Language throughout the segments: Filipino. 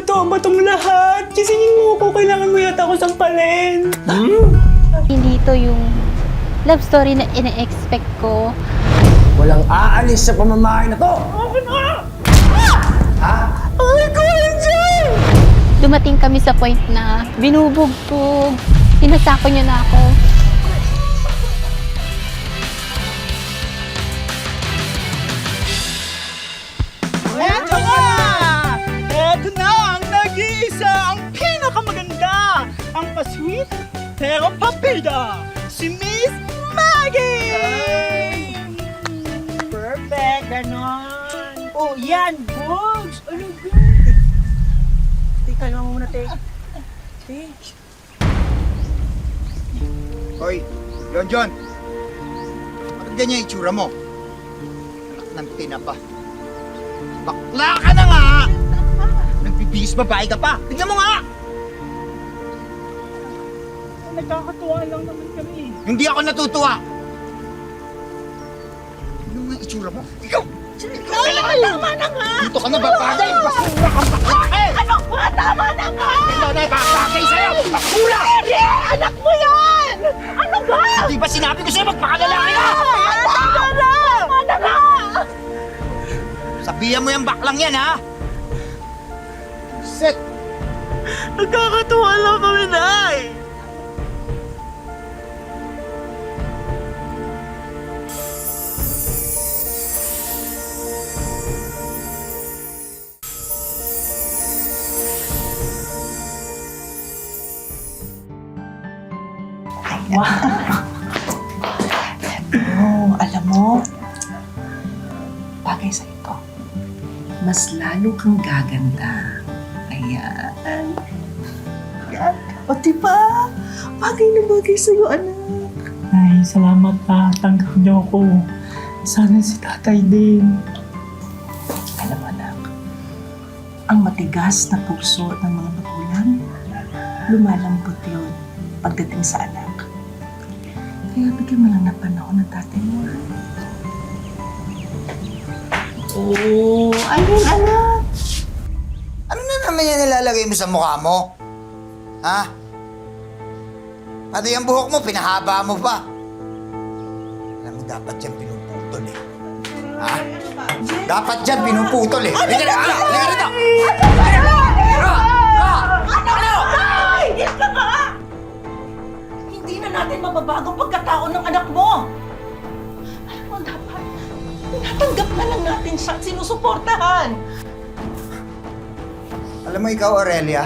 totoo ba itong lahat? Kisingin mo ko, kailangan mo yata ako sampalin. Hindi to yung love story na ina-expect ko. Walang aalis sa pamamahay na to! Ha? Ay ko, Angel! Dumating kami sa point na binubugtog, sinasako niya na ako. Eto na! Eto na ang nag-iisa, ang pinakamaganda, ang pa-sweet pero papida, si Miss Maggie! Perfect, ganon. Oh, yan, Bugs! Ano ba? Teka lang muna, te. Te. Hoy, John! Bakit ganyan itsura mo? Anak ng tinapa. Bakla ka na nga! Nagbibihis babae ka pa! Tingnan mo nga! Nagkakatuwa lang naman kami. Hindi ako natutuwa! Tingnan mo nga itsura mo. Ikaw! Tama na nga! Dito ka na babagay! Basura kang bakla eh! Ano ba? Tama na nga! Ikaw na babagay sa'yo! Bakula! Hindi! Anak mo yan! Ano ba? Di ba sinabi ko sa'yo magpakalalaki ka? Tama na! Tama na nga! Sabihan mo yung baklang yan, ha? Set! Nagkakatuwa lang kami, Nay! Oh, alam mo, bagay sa ito. Mas lalo kang gaganda. Ayan. O diba? Bagay na bagay sa'yo, anak. Ay, salamat pa. Tanggap niyo ako. Sana si tatay din. Alam mo, anak, ang matigas na puso ng mga magulang, lumalambot yun pagdating sa anak. Kaya bigyan mo lang na panahon ng tatay mo, ha? Oh, ayun, anak. Ano na naman yan nilalagay mo sa mukha mo? Ha? Pati yung buhok mo, pinahaba mo pa. Alam mo, dapat yan pinuputol eh. Ha? Dapat yan pinuputol eh. Liga na! Liga rito! Hindi na natin mababago ang pagkatao ng anak mo. Alam mo, dapat tinatanggap na lang natin siya at sinusuportahan. Alam mo ikaw, Aurelia,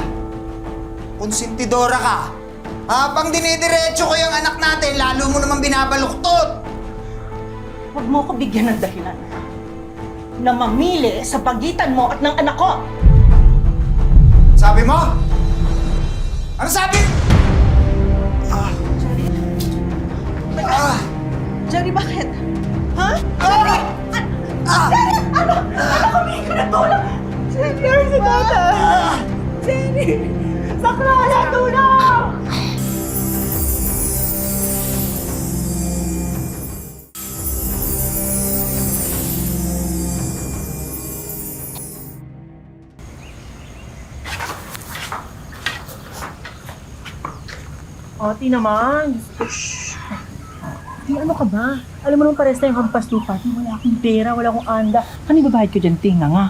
konsentidora ka. Habang dinidiretso ko yung anak natin, lalo mo naman binabaluktot. Huwag mo ko bigyan ng dahilan na mamili sa pagitan mo at ng anak ko. Sabi mo? Ano sabi? Jerry, bakit? Ha? Jerry! Jerry! Ano? Ano humingi ka ng tulong? Jerry, si tatay! Jerry! Sakla na, tulong! Ate naman. Shhh. Di ano ka ba? Alam mo nung pares na yung hampas lupa. Di wala akong pera, wala akong anda. Ano ibabayad ko dyan? Tinga nga.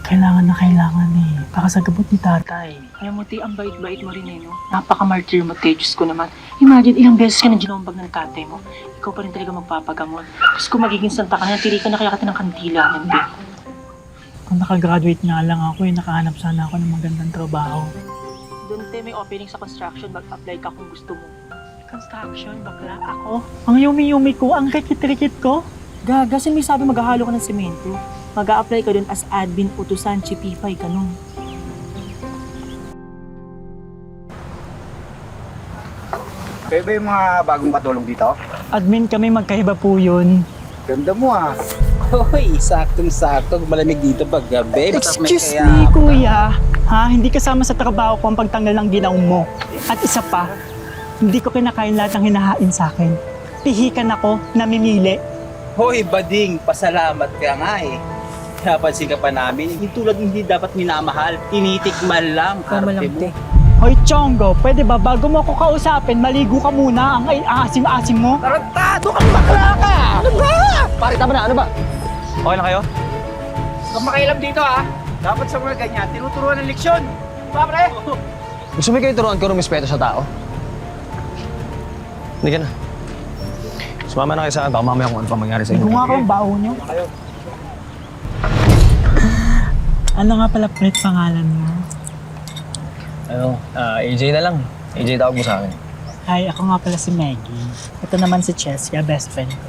Kailangan na kailangan eh. Baka sa gabot ni tatay. Alam mo, Ti, ang bait-bait mo rin eh, no? Napaka-martyr mo, Te. Diyos ko naman. Imagine, ilang beses ka na ginombag ng tatay mo. Ikaw pa rin talaga magpapagamot. Diyos ko, magiging santa ka na. Tiri ka na kaya ka ng kantila. Hindi. Kung nakagraduate nga lang ako eh, nakahanap sana ako ng magandang trabaho. Doon, Te, may opening sa construction. Mag-apply ka kung gusto mo. Construction, bakla ako. Ang yumi-yumi ko, ang rikit-rikit ko. Gagasin may sabi maghahalo ka ng semento. Mag-a-apply ka doon as admin utusan, chipipay ka nun. Kayo ba yung mga bagong katulong dito? Admin kami, magkaiba po yun. Ganda mo ah. Hoy, saktong-sakto. Malamig dito pag gabi. Excuse me, kuya. Ha? Hindi kasama sa trabaho ko ang pagtanggal ng ginaw mo. At isa pa, hindi ko kinakain lahat ng hinahain sa akin. Pihikan ako, namimili. Hoy, bading. Pasalamat ka nga eh. Napansin ka pa namin, yung tulad hindi dapat minamahal, tinitikman lang, arte mo. Hoy, Chongo, pwede ba bago mo ako kausapin, maligo ka muna ang asim-asim mo? Tarantado kang bakla ka! Ano ba? Pare, tama na. Ano ba? Okay na kayo? Huwag kang makialam dito ha. Dapat sa mga ganyan, tinuturuan ng leksyon. Papre! Gusto mo kayo turuan ko rumispeto sa tao? Hindi ka na. Sumama na kayo sa akin. Baka mamaya kung ano pa mangyari sa inyo. Ligo nga akong baho nyo. Ano nga pala Fred pangalan mo? AJ na lang. AJ tawag mo sa akin. Hi, ako nga pala si Maggie. Ito naman si Chesia, best friend ko.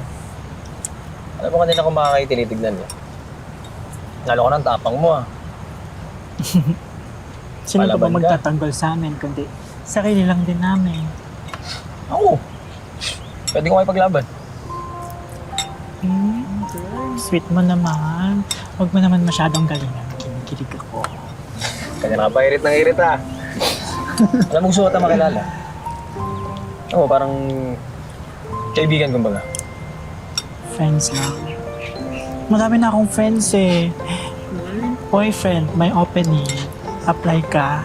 Alam mo kanina kung makakayo tinitignan mo. Lalo ka ng tapang mo ah. Sino pa ba Palaban ka? magtatanggol sa amin, kundi sarili lang din namin. Ako. Pwede ko kayo paglaban. Sweet mo naman. Huwag mo naman masyadong galingan. Kinikilig ako. Kanya na pa irit ng irit ah. Alam mo gusto ko makilala. Oo, parang kaibigan kumbaga. Friends lang. Marami na akong friends eh. Boyfriend, may opening. Apply ka.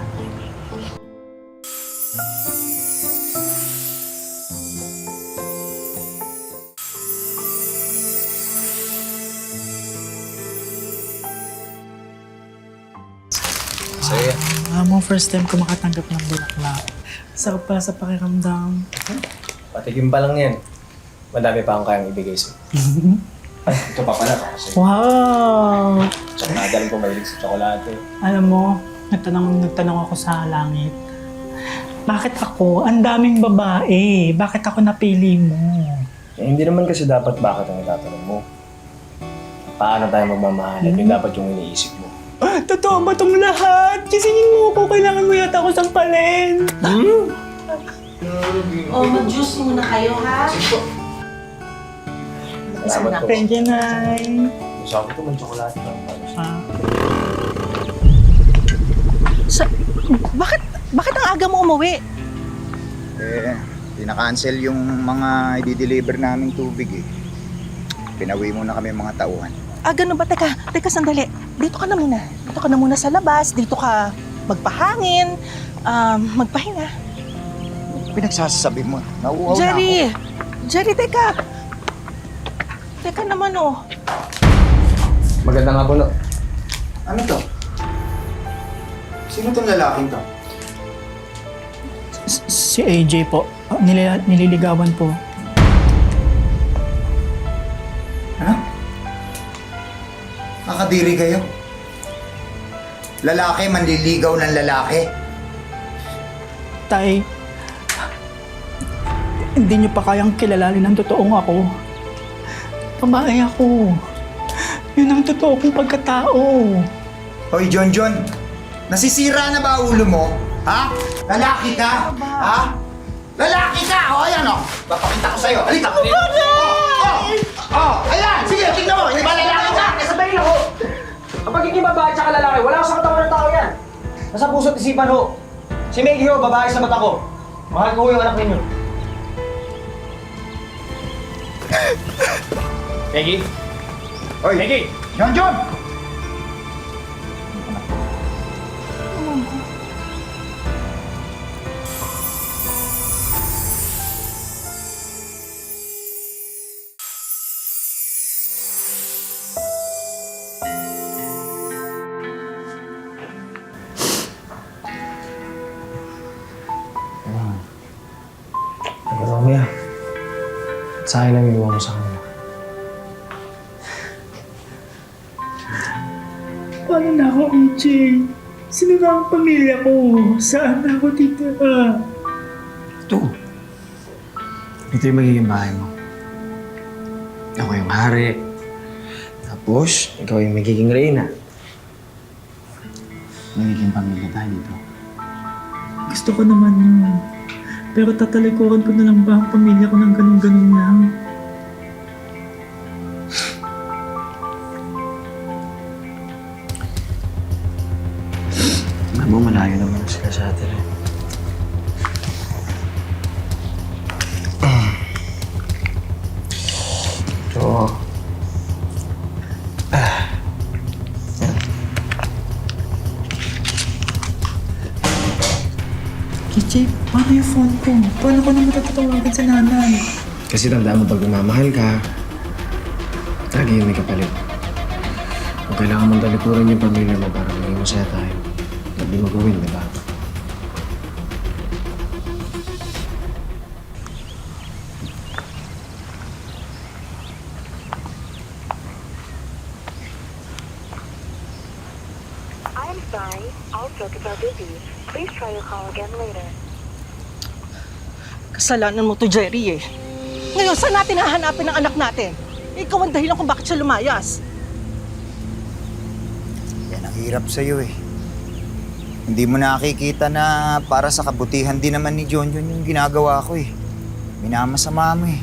Sige. Mo first time ko makatanggap ng bulaklak. Sarap pala sa pakiramdam. Patigim pa lang yan. Madami pa akong kayang ibigay sa'yo. Ay, ito pa pala. Kasi Wow! tsokolate rin ko mahilig sa tsokolate. Alam mo, nagtanong ako sa langit. Bakit ako? Ang daming babae. Bakit ako napili mo? Eh, hindi naman kasi dapat bakit ang itatanong mo. Paano tayo magmamahal? At yun dapat yung iniisip mo. Ah, totoo ba itong lahat? Kisingin mo ako. Kailangan mo yata ako sampalin. Mag-juice muna kayo, ha? Salamat po. Thank you, Nay. Sabi ko, may tsokolate lang. Ah, Bakit ang aga mo umuwi? Pinaka-cancel yung mga i-deliver naming tubig eh. Pinawi muna kami mga tauhan. Ganun ba? Teka, sandali. Dito ka na muna. Dito ka na muna sa labas. Dito ka magpahangin, magpahinga. Pinagsasabi mo, nauuhaw na ako. Jerry, teka. Teka naman, oh. Maganda nga po, no? Ano to? Sino tong lalaking to? si AJ po. Nililigawan po. Ano? Nakadiri kayo? Lalaki manliligaw ng lalaki? Tay, hindi niyo pa kayang kilalanin ang totoong ako. Babae ako. Yun ang totoo kong pagkatao. Hoy, John, nasisira na ba ulo mo? Ha? Lalaki ka? Ha? Lalaki ka! O, ayan o. Papakita ko sa'yo. Halika! Ayan! Sige, tignan mo. Hindi ba lalaki ka? Sabihin ako! Ang pagiging babae at lalaki, wala ko sa katawan ng tao yan. Nasa puso't isipan ho. Si Maggie ho, babae sa mata ko. Mahal ko ho yung anak ninyo. Maggie? Hoy! Maggie! John! Romeo, sa akin lang iwan mo sa kanila. Paano na ako, AJ? Sino na ang pamilya ko? Saan na ako titira? Ito. Ito yung magiging bahay mo. Ako yung hari. Tapos, ikaw yung magiging reyna. Magiging pamilya tayo dito. Gusto ko naman yun. Pero tatalikuran ko na lang ba ang pamilya ko ng ganun-ganun lang? Alam mo, malayo naman sila sa atin eh. So, AJ, paano yung phone ko? Paano ko naman matatawagan sa nanay? Kasi tandaan mo, pag namamahal ka, lagi yun may kapalit. Kung kailangan mong talikuran yung pamilya mo para maging masaya tayo, hindi mo gawin, di ba? I'm sorry, all circuits are busy. Please try your call again later. Kasalanan mo to, Jerry eh. Ngayon, saan natin hahanapin ang anak natin? Ikaw ang dahilan kung bakit siya lumayas. Yan ang hirap sa'yo eh. Hindi mo nakikita na para sa kabutihan din naman ni John yung ginagawa ko eh. Minamasama mo eh.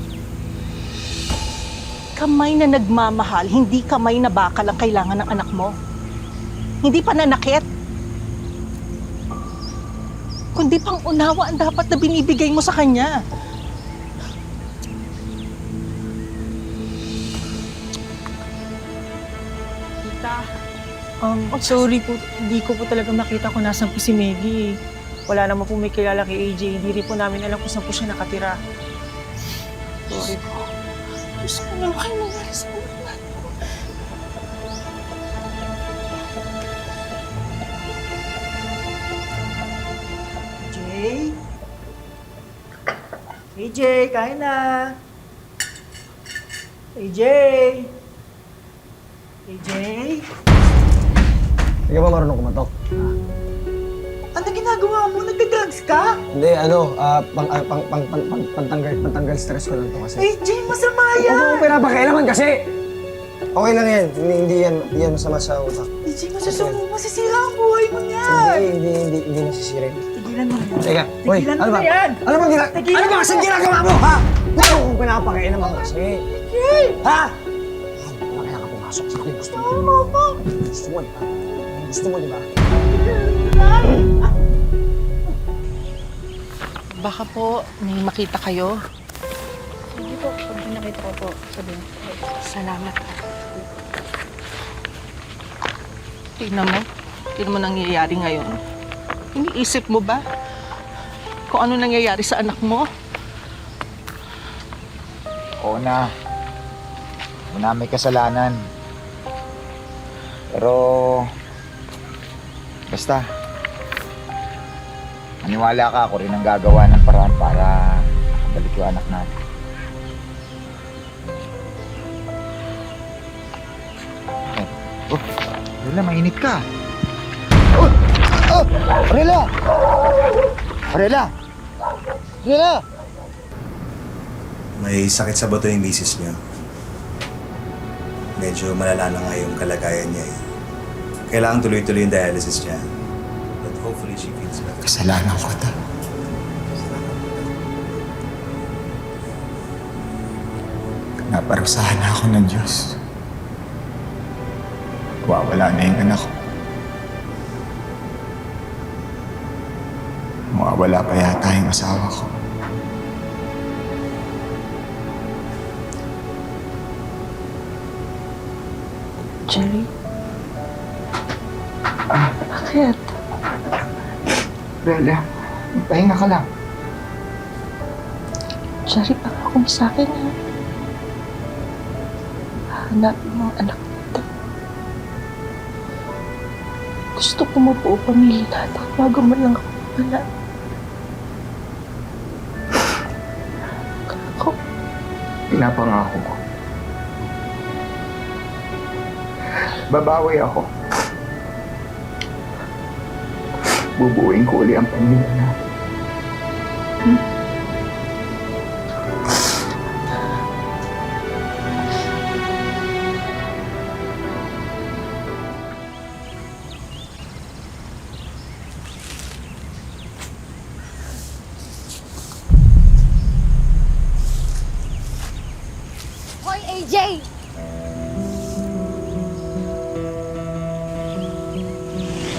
Kamay na nagmamahal, hindi kamay na bakal ang kailangan ng anak mo. Hindi pananakit. Kundi pang unawa ang dapat na binibigay mo sa kanya. Sorry po, hindi ko po talaga makita kung nasan po si Maggie. Wala naman po may kilala kay AJ. Hindi rin po namin alam kung saan po siya nakatira. Sorry po. Diyos ko naman kayo nangyari sa anak natin. AJ? AJ, kain na! AJ? AJ? Hindi ka ba marunong kumatok? Ano ginagawa mo? Nagda-drugs ka? Hindi, pantanggal stress ko lang to kasi. AJ, masama Huwag yan! mo pinapakialaman kasi! Okay lang yan. Hindi yan masama sa utak. AJ, masisira ang buhay mo yan! Hindi nasisirin. Tigilan mo yan. Teka, hoy, Tigilan ano mo ba? na yan! Ano bang Tigilan ano ba mo kasi na. ginagawa mo, ha? Gusto kong pinapakialaman kasi. Ha? Wala kaya ka pumasok sa akin. Gusto mo, di ba? Gusto mo, di ba? Baka po, may makita kayo. Sige po, pag nakita ko po, sabihin. Salamat. Tingnan mo nangyayari ngayon. Iniisip mo ba kung ano nangyayari sa anak mo? Oo na. Una may kasalanan. Pero... Basta. Maniwala ka, ako rin ang gagawa ng paraan para balik yung anak natin. Oh, Arela, mainit ka. Oh! Oh! Arela! Arela! Arela! May sakit sa bato yung misis niyo. Medyo malala na nga yung kalagayan niya eh. Kailangan tuloy-tuloy yung dialysis niya. But hopefully she feels better. Kasalanan ko ito. Naparusahan na ako ng Diyos. Wawala na yung anak ko. Mawawala pa yata yung asawa ko. Jerry? Bakit? Bella, pahinga ka lang. Jerry, pangako mo sa akin, ha? Hanapin mo ang anak natin. Gusto ko mabuo pamilya natin bago mo lang ako wala. Ako, Pinapangako ko. Babawi ako. Bubuuin ko uli ang pamilya natin. Hoy, AJ!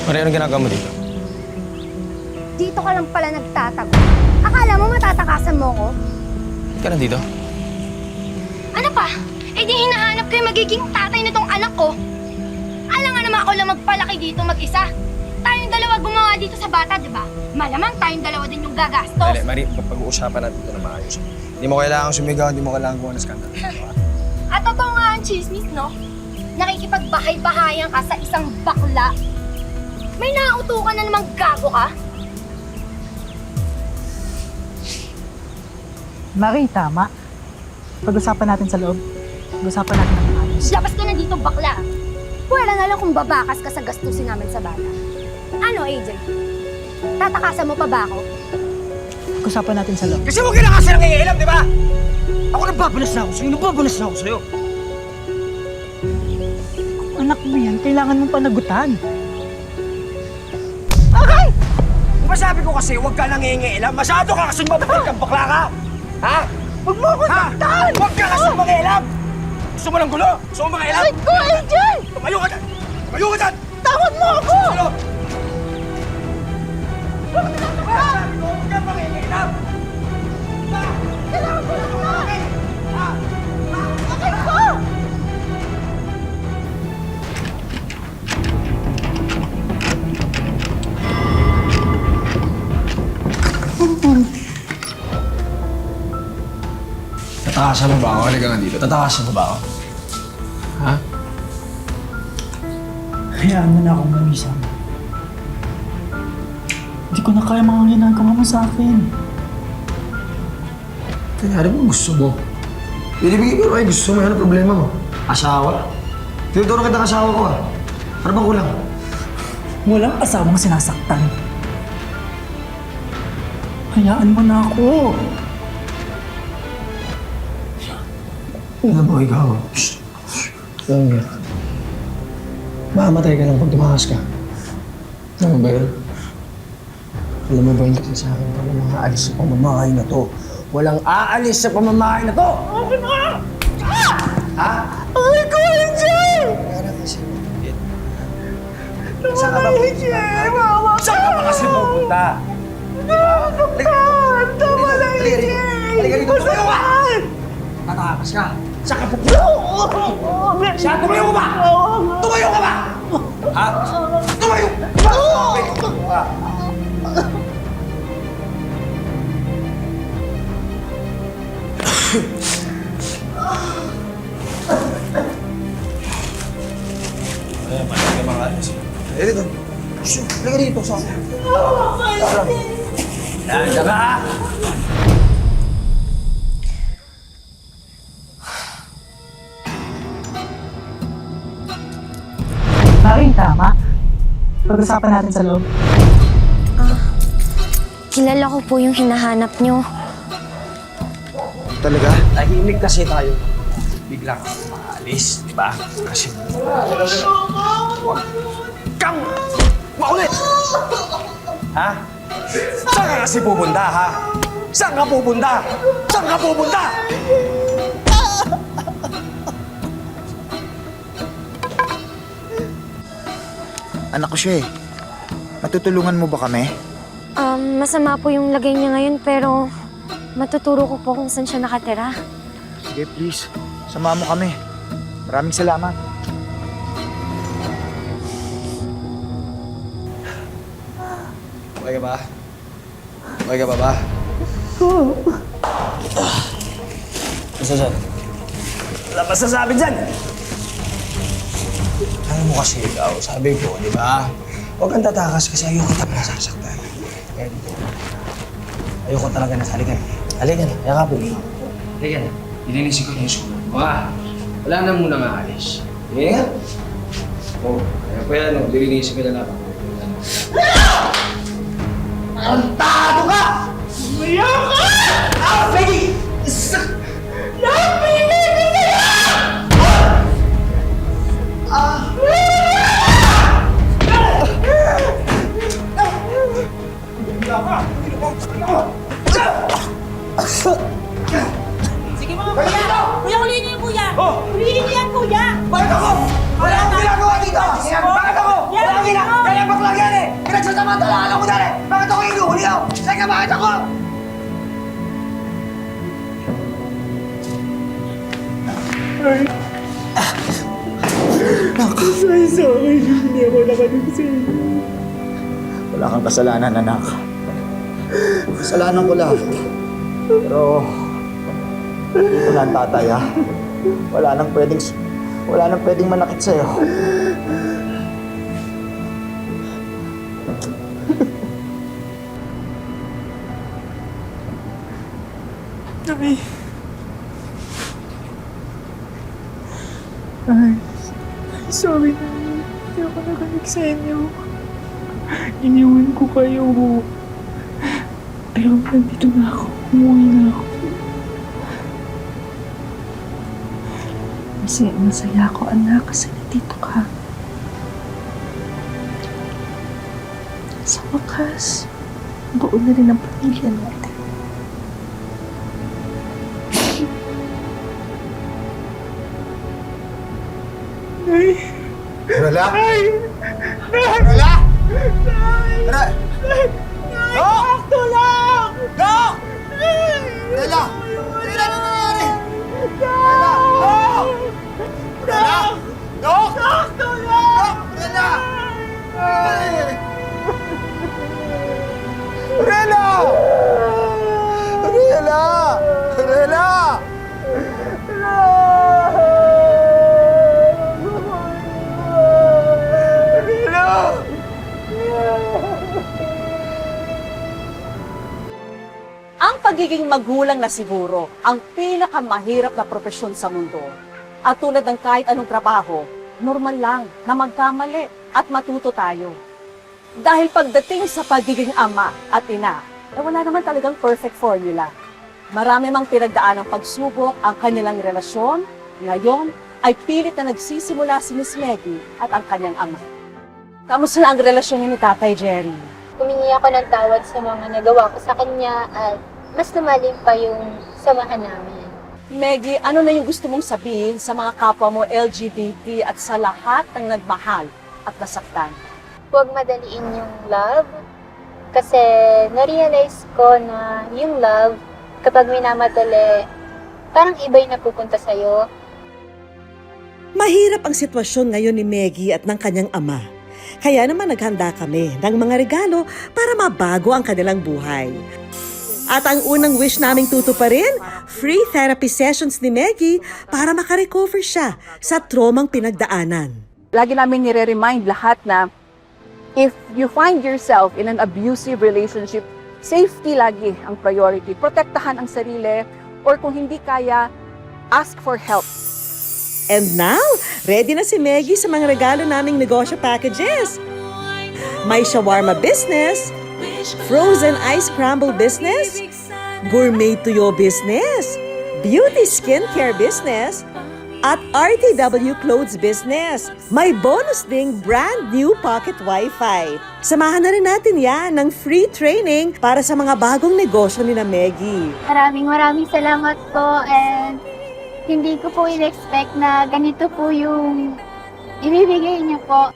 Mari, anong ginagawa mo dito? Dito ka lang pala nagtatago. Akala mo matatakasan mo ko? Ba't ka nandito? Ano pa? Eh di hinahanap ko yung magiging tatay nitong anak ko. Alam nga naman ako lang magpalaki dito mag-isa. Tayong dalawa gumawa dito sa bata, di ba? Malamang tayong dalawa din yung gagastos. Mari, pag-uusapan natin ito na maayos. Hindi mo kailangan sumigaw, hindi mo kailangan gawa ng skandal. At totoo nga ang chismis, no? Nakikipagbahay-bahayan ka sa isang bakla. May nautukan na namang gago ka? Maring tama. Pag-usapan natin sa loob. Pag-usapan natin ng maayos. Labas ka na dito, bakla. Pwera na lang kung babakas ka sa gastusin namin sa bata. Ano, AJ? Tatakasan mo pa ba ako? Pag-usapan natin sa loob. Kasi huwag ka na kasi nangingialam, di ba? Ako nagbabalas na ako sa'yo, nagbabalas na ako sa'yo. Anak mo yan, kailangan mong panagutan. Okay! Di ba sabi ko kasi huwag ka nangingialam? Masyado ka kasing mababalik kang bakla ka! Ha? Huwag mo ako saktan! Huwag ka kasing mangialam! Gusto mo ng gulo? Gusto mo mangialam? Wait ko, AJ! Tumayo ka dyan! Tumayo ka dyan! Tawad mo ako! Ano? Sabi ko, huwag ka mangingialam! Ha? Kailangan ko lang na! Ha? Bakit ko? Tatakasan mo ba ako? Halika nga dito. Tatakasan mo ba ako? Ha? Hayaan mo na akong mumisang. Hindi ko na kaya mga ginagawa mo sa akin. Kaya ano bang gusto mo? Binibigay ko ay gusto mo. Ano problema mo? Asawa? Tinuturo kita ng asawa ko ah. Ano bang kulang? Walang asawang sinasaktan. Hayaan mo na ako. Ano ba ikaw? Shh. Alam nga. Mamamatay ka lang pag tumakas ka. Ano ba yun? Alam mo ba yun kasi sa akin pa walang aalis sa pamamahay na to. Walang aalis sa pamamahay na to! Okay na! Ha? Ay ko, AJ! Kaya na kasi bakit? Saan ka ba pupunta? Saan ka ba kasi pupunta? Tama na, AJ! Halika rito! Tumayo ka! Tatakas ka! Saan ka pupunta? Saan? Tumayo ka ba? Tumayo ka ba? Ha? Tumayo! Tumayo ka! Ayan, mali ka mga alis. Eh, dito. Shh! Halika dito sa akin. Nanda ka ha? Maring tama. Pag-usapan natin sa loob. Kilala ko po yung hinahanap nyo. Talaga? Tahimik kasi tayo. Bigla kang maalis, di ba? Kasi... Huwag kang maulit! Ha? Saan ka kasi pupunta ha? Saan ka pupunta? Saan ka pupunta? Anak ko siya eh. Matutulungan mo ba kami? Masama po yung lagay niya ngayon pero matuturo ko po kung saan siya nakatira. Sige, please. Sama mo kami. Maraming salamat. Okay ka ba? Okay ka ba ba? Basta dyan. Wala pa sasabi dyan! Alam mo kasi ikaw, sabi ko, di ba? Huwag kang tatakas kasi ayoko kita nasasaktan. Kaya dito. Ayoko talaga na. Halika na. Halika na. Yakapin mo. Halika na. Lilinisin ko na yung sulo. Wala na muna maalis. Sige nga. Oo. Kaya pa yan, lilinisin ko na lang. Antado ka! Umayaw ka! Ah, Peggy! Napili ka na yan! Sige mga kuya! Kuya, huliin niyo yung kuya! Huliin niyo yan, kuya! Bakit ako? Wala akong ginagawa dito! Bakit ako? Wala akong ginagawa! Kaya baklang yan eh! Pinagsasamantalaan ako dali! Bakit ako hinuhuli ako? Teka, bakit ako? Sorry, hindi ako nakanong sa'yo. Wala kang kasalanan, anak. Kasalanan ko lahat. Pero, dito na ang tatay, ha? Wala nang pwedeng manakit sa'yo. Ay. Ay, sorry na. Hindi ako naganig sa inyo. Iniwan ko kayo. Pero nandito na ako. Umuwi na ako. Masaya ako, anak, kasi nandito ka. Sa wakas, buo na rin ang pamilya natin. Rala? Rala? Rala? No! Tulong! No! Rala! Rala, ano nangyari? Rala! No! Rala! No! Tulong! Rala! Ay! Rala! Rala! Rala! Ang pagiging magulang na siguro ang pinakamahirap na propesyon sa mundo. At tulad ng kahit anong trabaho, normal lang na magkamali at matuto tayo. Dahil pagdating sa pagiging ama at ina, wala naman talagang perfect formula. Marami mang pinagdaan ng pagsubok ang kanilang relasyon. Ngayon ay pilit na nagsisimula si Miss Maggie at ang kanyang ama. Kamusta na ang relasyon niyo ni Tatay Jerry? Humingi ako ng tawad sa mga nagawa ko sa kanya at mas lumalim pa yung samahan namin. Maggie, ano na yung gusto mong sabihin sa mga kapwa mo LGBT at sa lahat ng nagmahal at nasaktan? Huwag madaliin yung love kasi na-realize ko na yung love, kapag minamadali, parang iba'y napupunta sa'yo. Mahirap ang sitwasyon ngayon ni Maggie at ng kanyang ama. Kaya naman naghanda kami ng mga regalo para mabago ang kanilang buhay. At ang unang wish naming tutuparin, free therapy sessions ni Maggie para makarecover siya sa tromang pinagdaanan. Lagi namin nire-remind lahat na if you find yourself in an abusive relationship, safety lagi ang priority. Protektahan ang sarili or kung hindi kaya, ask for help. And now, ready na si Maggie sa mga regalo naming negosyo packages. May shawarma business, frozen ice crumble business, gourmet tuyo business, beauty skincare business, at RTW Clothes Business. May bonus ding brand new pocket wifi. Samahan na rin natin yan ng free training para sa mga bagong negosyo ni na Maggie. Maraming salamat po and hindi ko po in-expect na ganito po yung ibibigay niyo po.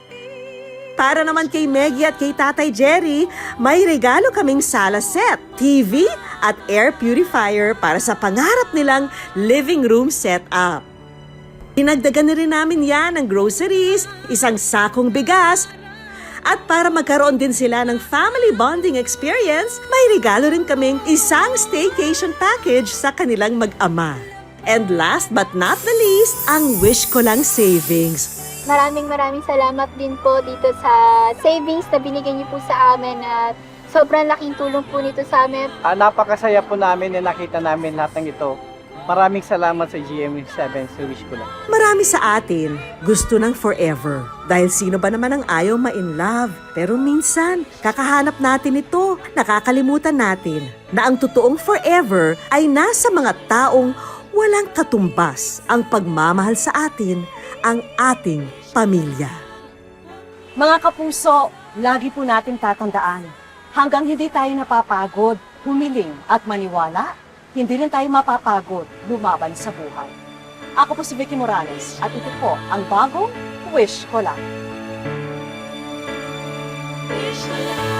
Para naman kay Maggie at kay Tatay Jerry, may regalo kaming sala set, TV at air purifier para sa pangarap nilang living room setup. Dinagdagan na rin namin yan ng groceries, isang sakong bigas, at para magkaroon din sila ng family bonding experience, may regalo rin kaming isang staycation package sa kanilang mag-ama. And last but not the least, ang Wish Ko Lang Savings. Maraming salamat din po dito sa savings na binigay niyo po sa amin at sobrang laking tulong po nito sa amin. Napakasaya po namin na nakita namin lahat ng ito. Maraming salamat sa GMA7 sa Wish Ko Lang. Marami sa atin gusto ng forever. Dahil sino ba naman ang ayaw ma-in love? Pero minsan, kakahanap natin ito, nakakalimutan natin na ang totoong forever ay nasa mga taong walang katumbas ang pagmamahal sa atin, ang ating pamilya. Mga kapuso, lagi po natin tatandaan, hanggang hindi tayo napapagod, humiling at maniwala, hindi rin tayo mapapagod lumaban sa buhay. Ako po si Vicky Morales at ito po ang bagong Wish Ko Lang. Wish ko lang.